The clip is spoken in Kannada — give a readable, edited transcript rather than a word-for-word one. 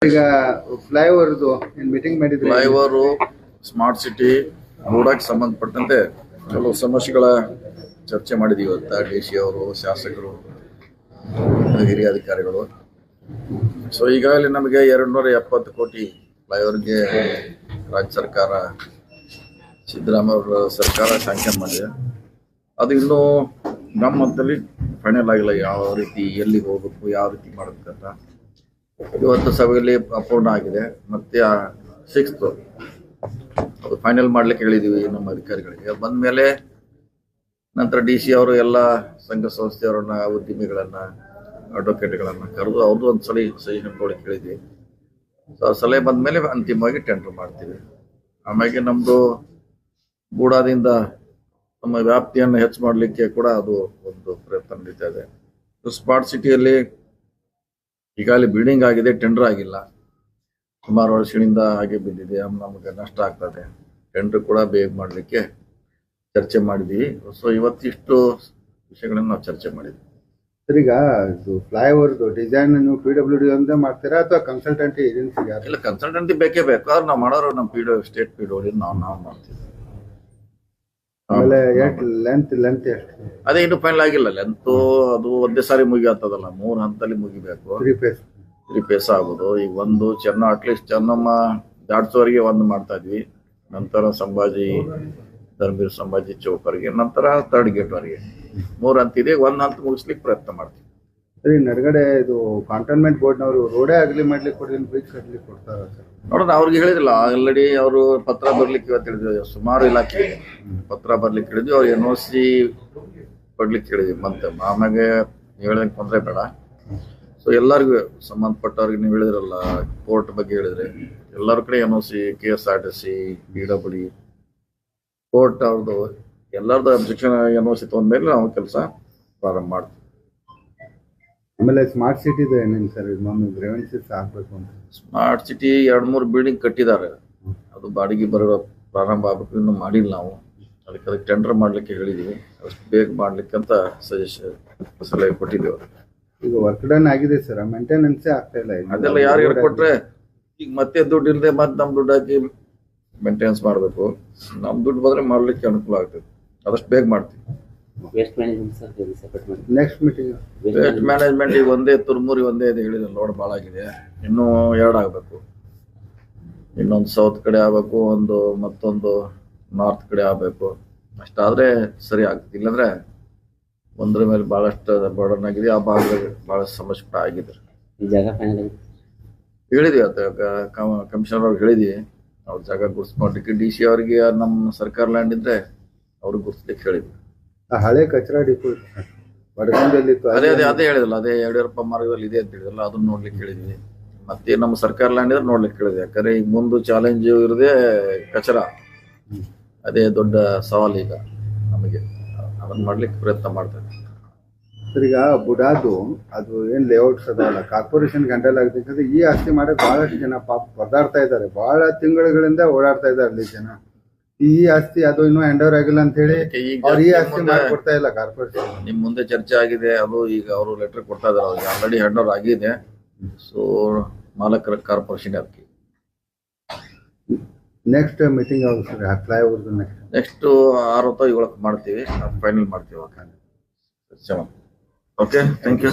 ಈಗ ಫ್ಲೈಓವರ್ ಮೀಟಿಂಗ್ ಮಾಡಿದ್ರಿ. ಫ್ಲೈಓವರ್ ಸ್ಮಾರ್ಟ್ ಸಿಟಿ ರೋಡಕ್ಕೆ ಸಂಬಂಧಪಟ್ಟಂತೆ ಕೆಲವು ಸಮಸ್ಯೆಗಳ ಚರ್ಚೆ ಮಾಡಿದ್ವಿ ಇವತ್ತು. ಡಿ.ಸಿ ಅವರು, ಶಾಸಕರು, ಹಿರಿಯ ಅಧಿಕಾರಿಗಳು. ಸೊ ಈಗಾಗಲೇ ನಮಗೆ 270 ಕೋಟಿ ಫ್ಲೈಓವರ್ಗೆ ರಾಜ್ಯ ಸರ್ಕಾರ, ಸಿದ್ದರಾಮಯ್ಯ ಅವರ ಸರ್ಕಾರ ಸ್ಯಾಂಕ್ಷನ್ ಮಾಡಿದೆ. ಅದು ಇನ್ನೂ ನಮ್ಮ ಹಂತದಲ್ಲಿ ಫೈನಲ್ ಆಗಿಲ್ಲ. ಯಾವ ರೀತಿ ಎಲ್ಲಿ ಹೋಗ್ಬೇಕು, ಯಾವ ರೀತಿ ಮಾಡಬೇಕಂತ ಇವತ್ತು ಸಭೆಯಲ್ಲಿ ಅಪೂರ್ಣ ಆಗಿದೆ. ಮತ್ತೆ 6th ಅದು ಫೈನಲ್ ಮಾಡ್ಲಿಕ್ಕೆ ಹೇಳಿದೀವಿ ನಮ್ಮ ಅಧಿಕಾರಿಗಳಿಗೆ. ಬಂದ ಮೇಲೆ ನಂತರ ಡಿ.ಸಿ ಅವರು ಎಲ್ಲ ಸಂಘ ಸಂಸ್ಥೆಯವರನ್ನ, ಉದ್ಯಮಿಗಳನ್ನ, ಅಡ್ವೊಕೇಟ್ಗಳನ್ನ ಕರೆದು ಅವ್ರದ್ದು ಒಂದ್ಸಲಿ ಸಜೆಷನ್ ಕೊಡಲಿಕ್ಕೆ ಹೇಳಿದ್ವಿ. ಸೊ ಆ ಸಲಹೆ ಬಂದ ಮೇಲೆ ಅಂತಿಮವಾಗಿ ಟೆಂಡರ್ ಮಾಡ್ತೀವಿ. ಆಮೇಲೆ ನಮ್ದು ಬೂಡಾದಿಂದ ನಮ್ಮ ವ್ಯಾಪ್ತಿಯನ್ನು ಹೆಚ್ಚು ಮಾಡಲಿಕ್ಕೆ ಕೂಡ ಅದು ಒಂದು ಪ್ರಯತ್ನ ನಡೀತಾ ಇದೆ. ಸ್ಮಾರ್ಟ್ ಸಿಟಿಯಲ್ಲಿ ಈಗಾಗಲೇ ಬಿಲ್ಡಿಂಗ್ ಆಗಿದೆ, ಟೆಂಡರ್ ಆಗಿಲ್ಲ. ಸುಮಾರು ವರ್ಷಗಳಿಂದ ಹಾಗೆ ಬಿದ್ದಿದೆ, ನಮಗೆ ನಷ್ಟ ಆಗ್ತದೆ. ಟೆಂಡರ್ ಕೂಡ ಬೇಗ ಮಾಡಲಿಕ್ಕೆ ಚರ್ಚೆ ಮಾಡಿದ್ವಿ. ಸೊ ಇವತ್ತಿಷ್ಟು ವಿಷಯಗಳನ್ನು ನಾವು ಚರ್ಚೆ ಮಾಡಿದ್ವಿ. ಸರ್, ಈಗ ಇದು ಫ್ಲೈಓವರ್ ಡಿಸೈನ್ ನೀವು PWD ಒಂದೇ ಮಾಡ್ತೀರಾ ಅಥವಾ ಕನ್ಸಲ್ಟೆಂಟ್ ಏಜೆನ್ಸಿಗೆ? ಇಲ್ಲ, ಕನ್ಸಲ್ಟೆನ್ಸಿ ಬೇಕೇ ಬೇಕು. ಆದ್ರೆ ನಾವು ಮಾಡೋರು ನಮ್ಮ ಸ್ಟೇಟ್ PWD ನಾವು ಮಾಡ್ತೀವಿ. ಆಮೇಲೆ ಲೆಂತ್ ಎಷ್ಟು? ಅದೇ ಇನ್ನು ಫೈನಲ್ ಆಗಿಲ್ಲ. ಲೆಂತ್ ಅದು ಒಂದೇ ಸಾರಿ ಮುಗಿಯತ್ತದಲ್ಲ, 3 ಹಂತದಲ್ಲಿ ಮುಗಿಬೇಕು. 3 ಫೇಸ್ ಆಗುದು. ಈಗ ಒಂದು ಅಟ್ಲೀಸ್ಟ್ ಚೆನ್ನಮ್ಮ ದಾಟ್ಸೋರಿಗೆ ಒಂದು ಮಾಡ್ತಾ ಇದ್ವಿ. ನಂತರ ಧರ್ಮವೀರ ಸಂಭಾಜಿ ಚೌಕರಿಗೆ, ನಂತರ 3rd ಗೇಟ್ ವರೆಗೆ 3 ಹಂತ ಇದೆ. 1 ಹಂತ ಮುಗಿಸ್ಲಿಕ್ಕೆ ಪ್ರಯತ್ನ ಮಾಡ್ತೀವಿ. ಸರಿ, ನಡುಗಡೆ ಇದು ಕಾಂಟೋನ್ಮೆಂಟ್ ಬೋರ್ಡ್ನವರು ರೋಡೇ ಆಗ್ಲಿ ಮಾಡ್ಲಿಕ್ಕೆ ಕೊಡ್ತೀನಿ, ಬ್ರಿಡ್ಜ್ ಕಟ್ಲಿಕ್ಕೆ ಕೊಡ್ತಾರ ಸರ್? ನೋಡೋಣ, ಅವ್ರಿಗೆ ಹೇಳಿದಿಲ್ಲ. ಆಲ್ರೆಡಿ ಅವರು ಪತ್ರ ಬರ್ಲಿಕ್ಕೆ ಇವತ್ತು ಹೇಳಿದ್ವಿ. ಸುಮಾರು ಇಲಾಖೆ ಪತ್ರ ಬರ್ಲಿಕ್ಕೆ ಹೇಳಿದ್ವಿ. ಅವ್ರು NOC ಕೊಡ್ಲಿಕ್ಕೆ ಹೇಳಿದ್ವಿ. ಮತ್ತೆ ಆಮ್ಯಾಗೆ ಹೇಳಿದಂಗೆ ತೊಂದರೆ ಬೇಡ. ಸೊ ಎಲ್ಲರಿಗೂ ಸಂಬಂಧಪಟ್ಟವ್ರಿಗೆ ನೀವು ಹೇಳಿದ್ರಲ್ಲ, ಕೋರ್ಟ್ ಬಗ್ಗೆ ಹೇಳಿದ್ರೆ ಎಲ್ಲರ ಕಡೆ NOC, KSRTC, BWD, ಕೋರ್ಟ್ ಅವ್ರದ್ದು ಎಲ್ಲರದ್ದು ಅಬ್ಜೆಕ್ಷನ್ NOC ತೊಗೊಂಡ್ಮೇಲೆ ನಾವು ಕೆಲಸ ಪ್ರಾರಂಭ ಮಾಡ್ತೀವಿ. ಆಮೇಲೆ ಸ್ಮಾರ್ಟ್ ಸಿಟಿ ಏನೇನು ಸರ್, ಗ್ರೆವೆನ್ಸಸ್ ಆಗ್ಬೇಕು ಅಂತ? ಸ್ಮಾರ್ಟ್ ಸಿಟಿ 2-3 ಬಿಲ್ಡಿಂಗ್ ಕಟ್ಟಿದ್ದಾರೆ. ಅದು ಬಾಡಿಗೆ ಬರೋ ಪ್ರಾರಂಭ ಆಗ್ಬೇಕು. ಇನ್ನೂ ಮಾಡಿಲ್ಲ ನಾವು. ಅದಕ್ಕೆ ಟೆಂಡರ್ ಮಾಡ್ಲಿಕ್ಕೆ ಹೇಳಿದೀವಿ. ಅಷ್ಟು ಬೇಗ ಮಾಡ್ಲಿಕ್ಕೆ ಅಂತ ಸಲಹೆ ಕೊಟ್ಟಿದ್ದೇವೆ. ಈಗ ವರ್ಕ್ ಡನ್ ಆಗಿದೆ ಸರ್, ಮೇಂಟೆನೆನ್ಸೇ ಆಗ್ತಾ ಇಲ್ಲ. ಅದೆಲ್ಲ ಯಾರು ಕೊಟ್ರೆ ಈಗ ಮತ್ತೆ ದುಡ್ಡು ಇಲ್ಲದೆ ಮತ್ತೆ ನಮ್ ದುಡ್ಡು ಹಾಕಿ ಮೇಂಟೆನೆನ್ಸ್ ಮಾಡಬೇಕು. ನಮ್ ದುಡ್ಡು ಬಂದ್ರೆ ಮಾಡ್ಲಿಕ್ಕೆ ಅನುಕೂಲ ಆಗ್ತದೆ. ಅದಷ್ಟು ಬೇಗ ಮಾಡ್ತೀವಿ. ನೆಕ್ಸ್ಟ್ ಮೀಟಿಂಗ್ ವೇಸ್ಟ್ ಮ್ಯಾನೇಜ್ಮೆಂಟ್ ಈಗ ಒಂದೇ ತುರ್ಮೂರಿ ಒಂದೇ ಇದೆ ಹೇಳಿದ್ರೆ ಲೋಡ್ ಭಾಳ ಆಗಿದೆ. ಇನ್ನೂ 2 ಆಗಬೇಕು. ಇನ್ನೊಂದು ಸೌತ್ ಕಡೆ ಆಗಬೇಕು, ಮತ್ತೊಂದು ನಾರ್ತ್ ಕಡೆ ಆಗಬೇಕು. ಅಷ್ಟಾದ್ರೆ ಸರಿ ಆಗ್ತದೆ. ಇಲ್ಲಾಂದ್ರೆ ಒಂದ್ರ ಮೇಲೆ ಬಹಳಷ್ಟು ಬರ್ಡನ್ ಆಗಿದೆ. ಆ ಭಾಗದಲ್ಲಿ ಬಹಳಷ್ಟು ಸಮಸ್ಯೆ ಕೂಡ ಆಗಿದೆ. ಹೇಳಿದ್ವಿ ಕಮಿಷನರ್ ಅವ್ರಿಗೆ ಹೇಳಿದ್ವಿ. ಅವ್ರ ಜಾಗ ಗುರ್ಸ್ಕೊಳ್ಲಿಕ್ಕೆ DC ಅವ್ರಿಗೆ ನಮ್ಮ ಸರ್ಕಾರ ಲ್ಯಾಂಡ್ ಇದ್ರೆ ಅವ್ರಿಗೆ ಗುರ್ಸ್ಲಿಕ್ಕೆ ಹೇಳಿದ್ವಿ. ಹಳೆ ಕಚರಾ ಡಿಪೋ ಅದೇ ಹೇಳಿದಲ್ಲ, ಅದೇ ಯಡಿಯೂರಪ್ಪ ಮಾರ್ಗದಲ್ಲಿ ಇದೆ ಅಂತ ಹೇಳಿದಲ್ಲ, ಅದನ್ನ ನೋಡ್ಲಿಕ್ಕೆ ಹೇಳಿದ್ವಿ. ಮತ್ತೆ ನಮ್ಮ ಸರ್ಕಾರ ಲ್ಯಾಂಡ್ ಇದ್ರೆ ನೋಡ್ಲಿಕ್ಕೆ ಹೇಳಿದ್ವಿ. ಯಾಕಂದ್ರೆ ಈಗ ಮುಂದೆ ಚಾಲೆಂಜ್ ಇರದೆ ಕಚರಾ, ಅದೇ ದೊಡ್ಡ ಸವಾಲು ಈಗ ನಮಗೆ. ಅದನ್ನ ಮಾಡ್ಲಿಕ್ಕೆ ಪ್ರಯತ್ನ ಮಾಡ್ತಾರೆ. ಸರ್, ಈಗ ಬುಡಾದು ಅದು ಏನ್ ಲೇಔಟ್ಸ್ ಅದಲ್ಲ, ಕಾರ್ಪೊರೇಷನ್ ಹ್ಯಾಂಡಲ್ ಆಗಬೇಕಂದ್ರೆ ಈ ಆಸ್ತಿ ಮಾಡಕ್ ಬಹಳಷ್ಟು ಜನ ಪಾಪ ಪರದಾಡ್ತಾ ಇದ್ದಾರೆ. ಬಹಳ ತಿಂಗಳುಗಳಿಂದ ಓಡಾಡ್ತಾ ಇದ್ದಾರೆ ಅಲ್ಲಿ ಜನ. ಈ ಆಸ್ತಿ ಅದು ಇನ್ನೂ ಹ್ಯಾಂಡ್ ಓವರ್ ಆಗಿಲ್ಲ ಅಂತ ಹೇಳಿ ಅವ್ರು ಈ ಆಸ್ತಿ ಮಾಡ್ಕೊಡ್ತಾ ಇಲ್ಲ ಕಾರ್ಪೊರೇಷನ್. ನಿಮ್ ಮುಂದೆ ಚರ್ಚೆ ಆಗಿದೆ. ಅದು ಈಗ ಅವರು ಲೆಟರ್ ಕೊಡ್ತಾ ಇದಾರೆ. ಅವ್ರಿಗೆ ಆಲ್ರೆಡಿ ಹ್ಯಾಂಡ್ ಓವರ್ ಆಗಿದೆ. ಸೊ ಮಾಲಕರ ಕಾರ್ಪೊರೇಷನ್ ಅದಕ್ಕೆ ನೆಕ್ಸ್ಟ್ ಮೀಟಿಂಗ್ ಯಾವುದು ಸರ್? ಫ್ಲೈಓವರ್ ನೆಕ್ಸ್ಟ್ 6 ಅಥವಾ 7 ಮಾಡ್ತೀವಿ. ಫೈನಲ್ ಮಾಡ್ತೀವಿ. Okay, thank you.